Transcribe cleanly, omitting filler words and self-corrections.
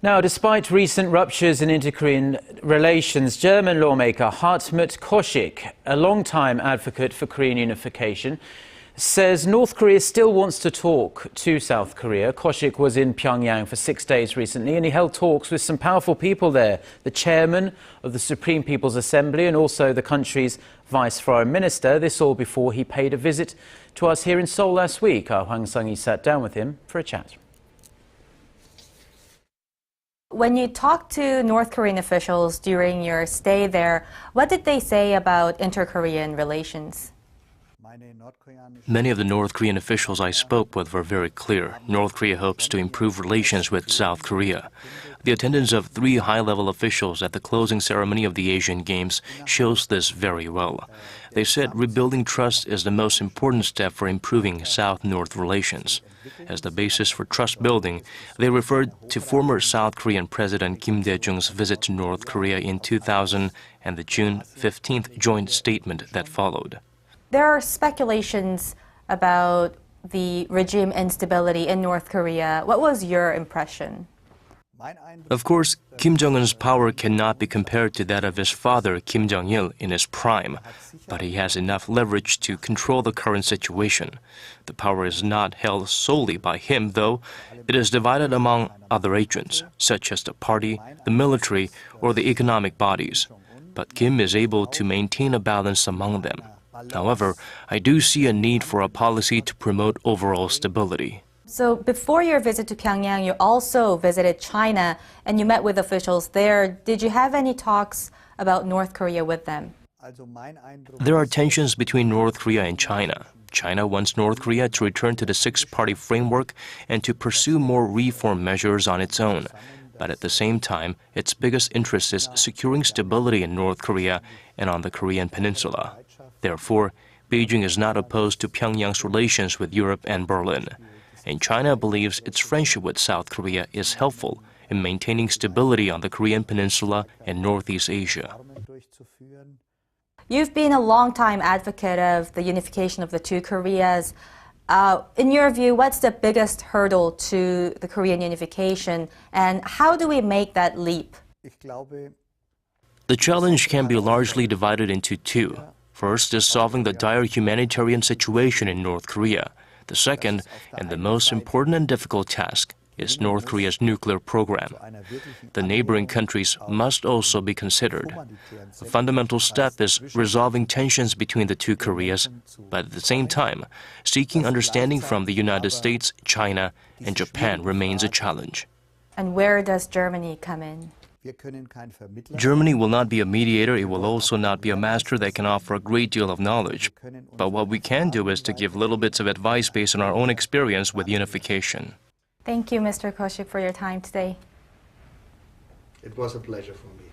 Now, despite recent ruptures in inter-Korean relations, German lawmaker Hartmut Koschyk, a long-time advocate for Korean unification, says North Korea still wants to talk to South Korea. Koschyk was in Pyongyang for 6 days recently, and he held talks with some powerful people there, the chairman of the Supreme People's Assembly and also the country's vice foreign minister. This all before he paid a visit to us here in Seoul last week. Our Hwang Sung-hee sat down with him for a chat. When you talked to North Korean officials during your stay there, what did they say about inter-Korean relations? Many of the North Korean officials I spoke with were very clear. North Korea hopes to improve relations with South Korea. The attendance of 3 high-level officials at the closing ceremony of the Asian Games shows this very well. They said rebuilding trust is the most important step for improving South-North relations. As the basis for trust building, they referred to former South Korean President Kim Dae-jung's visit to North Korea in 2000 and the June 15th joint statement that followed. There are speculations about the regime instability in North Korea. What was your impression? Of course, Kim Jong-un's power cannot be compared to that of his father, Kim Jong-il, in his prime. But he has enough leverage to control the current situation. The power is not held solely by him, though. It is divided among other agents, such as the party, the military, or the economic bodies. But Kim is able to maintain a balance among them. However, I do see a need for a policy to promote overall stability. So before your visit to Pyongyang, you also visited China and you met with officials there. Did you have any talks about North Korea with them? There are tensions between North Korea and China. China wants North Korea to return to the 6-party framework and to pursue more reform measures on its own. But at the same time, its biggest interest is securing stability in North Korea and on the Korean peninsula. Therefore, Beijing is not opposed to Pyongyang's relations with Europe and Berlin. And China believes its friendship with South Korea is helpful in maintaining stability on the Korean peninsula and Northeast Asia. You've been a long-time advocate of the unification of the 2 Koreas. In your view, what's the biggest hurdle to the Korean unification, and how do we make that leap? The challenge can be largely divided into 2. First is solving the dire humanitarian situation in North Korea. The second, and the most important and difficult task, is North Korea's nuclear program. The neighboring countries must also be considered. A fundamental step is resolving tensions between the 2 Koreas, but at the same time, seeking understanding from the United States, China, and Japan remains a challenge. And where does Germany come in? Germany will not be a mediator. It will also not be a master that can offer a great deal of knowledge. But what we can do is to give little bits of advice based on our own experience with unification. Thank you, Mr. Koschyk, for your time today. It was a pleasure for me.